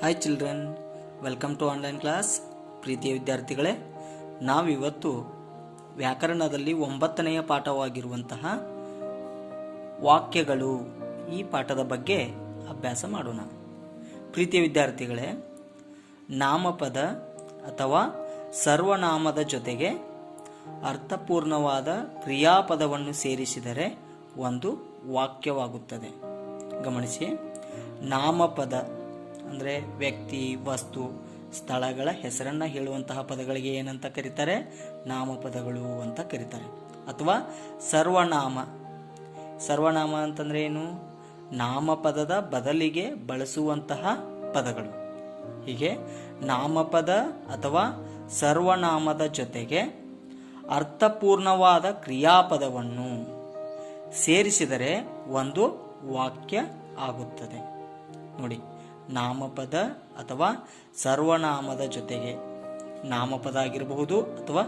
Hi children, welcome to online class. ಪ್ರೀತಿಯ ವಿದ್ಯಾರ್ಥಿಗಳೇ, ನಾವಿವತ್ತು ವ್ಯಾಕರಣದಲ್ಲಿ 9ನೆಯ ಪಾಠವಾಗಿರುವಂತಹ ವಾಕ್ಯಗಳು ಈ ಪಾಠದ ಬಗ್ಗೆ ಅಭ್ಯಾಸ ಮಾಡೋಣ. ಪ್ರೀತಿಯ ವಿದ್ಯಾರ್ಥಿಗಳೇ, ನಾಮಪದ ಅಥವಾ ಸರ್ವನಾಮದ ಜೊತೆಗೆ ಅರ್ಥಪೂರ್ಣವಾದ ಕ್ರಿಯಾಪದವನ್ನು ಸೇರಿಸಿದರೆ ಒಂದು ವಾಕ್ಯವಾಗುತ್ತದೆ. ಗಮನಿಸಿ, ನಾಮಪದ ಅಂದರೆ ವ್ಯಕ್ತಿ, ವಸ್ತು, ಸ್ಥಳಗಳ ಹೆಸರನ್ನು ಹೇಳುವಂತಹ ಪದಗಳಿಗೆ ಏನಂತ ಕರೀತಾರೆ? ನಾಮಪದಗಳು ಅಂತ ಕರೀತಾರೆ. ಅಥವಾ ಸರ್ವನಾಮ. ಸರ್ವನಾಮ ಅಂತಂದ್ರೆ ಏನು? ನಾಮಪದದ ಬದಲಿಗೆ ಬಳಸುವಂತಹ ಪದಗಳು. ಹೀಗೆ ನಾಮಪದ ಅಥವಾ ಸರ್ವನಾಮದ ಜೊತೆಗೆ ಅರ್ಥಪೂರ್ಣವಾದ ಕ್ರಿಯಾಪದವನ್ನು ಸೇರಿಸಿದರೆ ಒಂದು ವಾಕ್ಯ ಆಗುತ್ತದೆ. ನೋಡಿ, ನಾಮಪದ ಅಥವಾ ಸರ್ವನಾಮದ ಜೊತೆಗೆ, ನಾಮಪದ ಆಗಿರಬಹುದು ಅಥವಾ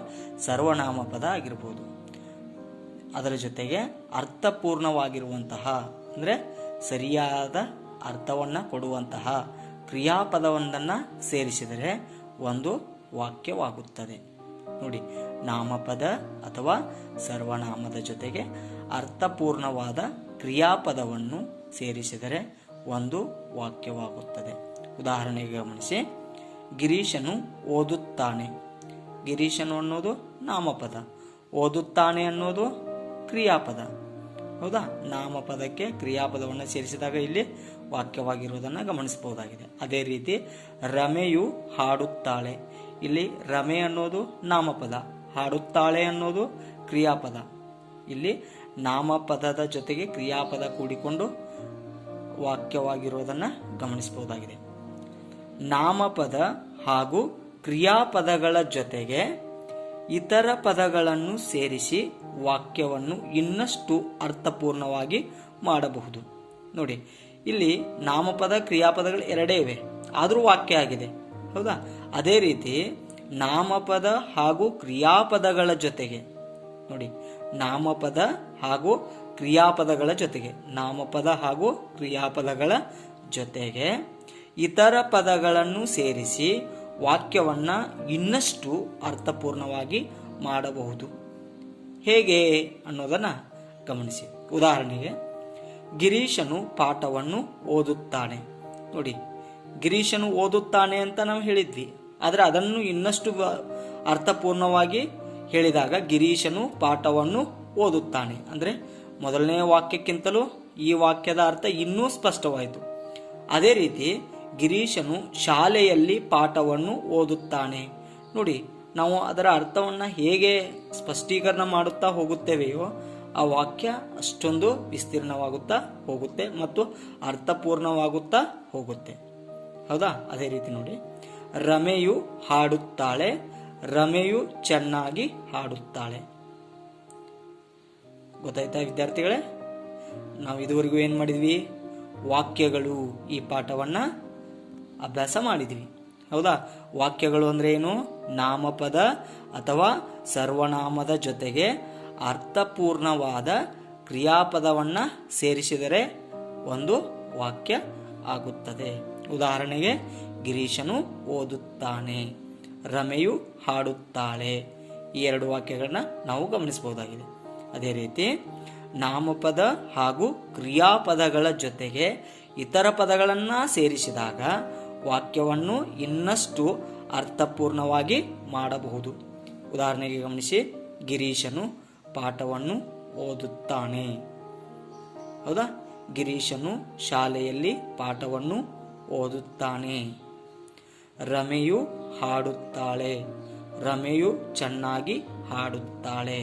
ಸರ್ವನಾಮ ಪದ ಆಗಿರಬಹುದು, ಅದರ ಜೊತೆಗೆ ಅರ್ಥಪೂರ್ಣವಾಗಿರುವಂತಹ ಅಂದರೆ ಸರಿಯಾದ ಅರ್ಥವನ್ನು ಕೊಡುವಂತಹ ಕ್ರಿಯಾಪದವೊಂದನ್ನು ಸೇರಿಸಿದರೆ ಒಂದು ವಾಕ್ಯವಾಗುತ್ತದೆ. ನೋಡಿ, ನಾಮಪದ ಅಥವಾ ಸರ್ವನಾಮದ ಜೊತೆಗೆ ಅರ್ಥಪೂರ್ಣವಾದ ಕ್ರಿಯಾಪದವನ್ನು ಸೇರಿಸಿದರೆ ಒಂದು ವಾಕ್ಯವಾಗುತ್ತದೆ. ಉದಾಹರಣೆಗೆ ಗಮನಿಸಿ, ಗಿರೀಶನು ಓದುತ್ತಾನೆ. ಗಿರೀಶನು ಅನ್ನೋದು ನಾಮಪದ, ಓದುತ್ತಾನೆ ಅನ್ನೋದು ಕ್ರಿಯಾಪದ. ಹೌದಾ? ನಾಮಪದಕ್ಕೆ ಕ್ರಿಯಾಪದವನ್ನು ಸೇರಿಸಿದಾಗ ಇಲ್ಲಿ ವಾಕ್ಯವಾಗಿರುವುದನ್ನು ಗಮನಿಸಬಹುದಾಗಿದೆ. ಅದೇ ರೀತಿ ರಮೆಯು ಹಾಡುತ್ತಾಳೆ. ಇಲ್ಲಿ ರಮೆ ಅನ್ನೋದು ನಾಮಪದ, ಹಾಡುತ್ತಾಳೆ ಅನ್ನೋದು ಕ್ರಿಯಾಪದ. ಇಲ್ಲಿ ನಾಮಪದದ ಜೊತೆಗೆ ಕ್ರಿಯಾಪದ ಕೂಡಿಕೊಂಡು ವಾಕ್ಯವಾಗಿರುವುದನ್ನು ಗಮನಿಸಬಹುದಾಗಿದೆ. ನಾಮಪದ ಹಾಗೂ ಕ್ರಿಯಾಪದಗಳ ಜೊತೆಗೆ ಇತರ ಪದಗಳನ್ನು ಸೇರಿಸಿ ವಾಕ್ಯವನ್ನು ಇನ್ನಷ್ಟು ಅರ್ಥಪೂರ್ಣವಾಗಿ ಮಾಡಬಹುದು. ನೋಡಿ, ಇಲ್ಲಿ ನಾಮಪದ ಕ್ರಿಯಾಪದಗಳು ಎರಡೇ ಇವೆ, ಆದರೂ ವಾಕ್ಯ ಆಗಿದೆ. ಹೌದಾ? ಅದೇ ರೀತಿ ನಾಮಪದ ಹಾಗೂ ಕ್ರಿಯಾಪದಗಳ ಜೊತೆಗೆ, ನೋಡಿ, ನಾಮಪದ ಹಾಗೂ ಕ್ರಿಯಾಪದಗಳ ಜೊತೆಗೆ, ನಾಮಪದ ಹಾಗೂ ಕ್ರಿಯಾಪದಗಳ ಜೊತೆಗೆ ಇತರ ಪದಗಳನ್ನು ಸೇರಿಸಿ ವಾಕ್ಯವನ್ನು ಇನ್ನಷ್ಟು ಅರ್ಥಪೂರ್ಣವಾಗಿ ಮಾಡಬಹುದು. ಹೇಗೆ ಅನ್ನೋದನ್ನು ಗಮನಿಸಿ. ಉದಾಹರಣೆಗೆ, ಗಿರೀಶನು ಪಾಠವನ್ನು ಓದುತ್ತಾನೆ. ನೋಡಿ, ಗಿರೀಶನು ಓದುತ್ತಾನೆ ಅಂತ ನಾವು ಹೇಳಿದ್ವಿ, ಆದರೆ ಅದನ್ನು ಇನ್ನಷ್ಟು ಅರ್ಥಪೂರ್ಣವಾಗಿ ಹೇಳಿದಾಗ ಗಿರೀಶನು ಪಾಠವನ್ನು ಓದುತ್ತಾನೆ ಅಂದರೆ ಮೊದಲನೇ ವಾಕ್ಯಕ್ಕಿಂತಲೂ ಈ ವಾಕ್ಯದ ಅರ್ಥ ಇನ್ನೂ ಸ್ಪಷ್ಟವಾಯಿತು. ಅದೇ ರೀತಿ ಗಿರೀಶನು ಶಾಲೆಯಲ್ಲಿ ಪಾಠವನ್ನು ಓದುತ್ತಾನೆ. ನೋಡಿ, ನಾವು ಅದರ ಅರ್ಥವನ್ನು ಹೇಗೆ ಸ್ಪಷ್ಟೀಕರಣ ಮಾಡುತ್ತಾ ಹೋಗುತ್ತೇವೆಯೋ ಆ ವಾಕ್ಯ ಅಷ್ಟೊಂದು ವಿಸ್ತೀರ್ಣವಾಗುತ್ತಾ ಹೋಗುತ್ತೆ ಮತ್ತು ಅರ್ಥಪೂರ್ಣವಾಗುತ್ತಾ ಹೋಗುತ್ತೆ. ಹೌದಾ? ಅದೇ ರೀತಿ ನೋಡಿ, ರಮೆಯು ಹಾಡುತ್ತಾಳೆ. ರಮೆಯು ಚೆನ್ನಾಗಿ ಹಾಡುತ್ತಾಳೆ. ಗೊತ್ತಾಯ್ತಾ ವಿದ್ಯಾರ್ಥಿಗಳೇ? ನಾವು ಇದುವರೆಗೂ ಏನು ಮಾಡಿದ್ವಿ? ವಾಕ್ಯಗಳು ಈ ಪಾಠವನ್ನು ಅಭ್ಯಾಸ ಮಾಡಿದ್ವಿ. ಹೌದಾ? ವಾಕ್ಯಗಳು ಅಂದರೆ ಏನು? ನಾಮಪದ ಅಥವಾ ಸರ್ವನಾಮದ ಜೊತೆಗೆ ಅರ್ಥಪೂರ್ಣವಾದ ಕ್ರಿಯಾಪದವನ್ನು ಸೇರಿಸಿದರೆ ಒಂದು ವಾಕ್ಯ ಆಗುತ್ತದೆ. ಉದಾಹರಣೆಗೆ, ಗಿರೀಶನು ಓದುತ್ತಾನೆ, ರಮೆಯು ಹಾಡುತ್ತಾಳೆ. ಈ ಎರಡು ವಾಕ್ಯಗಳನ್ನ ನಾವು ಗಮನಿಸಬಹುದಾಗಿದೆ. ಅದೇ ರೀತಿ ನಾಮಪದ ಹಾಗೂ ಕ್ರಿಯಾಪದಗಳ ಜೊತೆಗೆ ಇತರ ಪದಗಳನ್ನು ಸೇರಿಸಿದಾಗ ವಾಕ್ಯವನ್ನು ಇನ್ನಷ್ಟು ಅರ್ಥಪೂರ್ಣವಾಗಿ ಮಾಡಬಹುದು. ಉದಾಹರಣೆಗೆ ಗಮನಿಸಿ, ಗಿರೀಶನು ಪಾಠವನ್ನು ಓದುತ್ತಾನೆ. ಹೌದಾ? ಗಿರೀಶನು ಶಾಲೆಯಲ್ಲಿ ಪಾಠವನ್ನು ಓದುತ್ತಾನೆ. ರಮೆಯು ಹಾಡುತ್ತಾಳೆ. ರಮೆಯು ಚೆನ್ನಾಗಿ ಹಾಡುತ್ತಾಳೆ.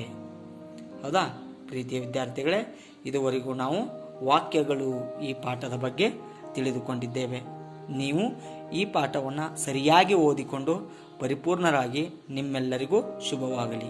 ಹೌದಾ? ಪ್ರೀತಿಯ ವಿದ್ಯಾರ್ಥಿಗಳೇ, ಇದುವರೆಗೂ ನಾವು ವಾಕ್ಯಗಳು ಈ ಪಾಠದ ಬಗ್ಗೆ ತಿಳಿದುಕೊಂಡಿದ್ದೇವೆ. ನೀವು ಈ ಪಾಠವನ್ನು ಸರಿಯಾಗಿ ಓದಿಕೊಂಡು ಪರಿಪೂರ್ಣರಾಗಿ ನಿಮ್ಮೆಲ್ಲರಿಗೂ ಶುಭವಾಗಲಿ.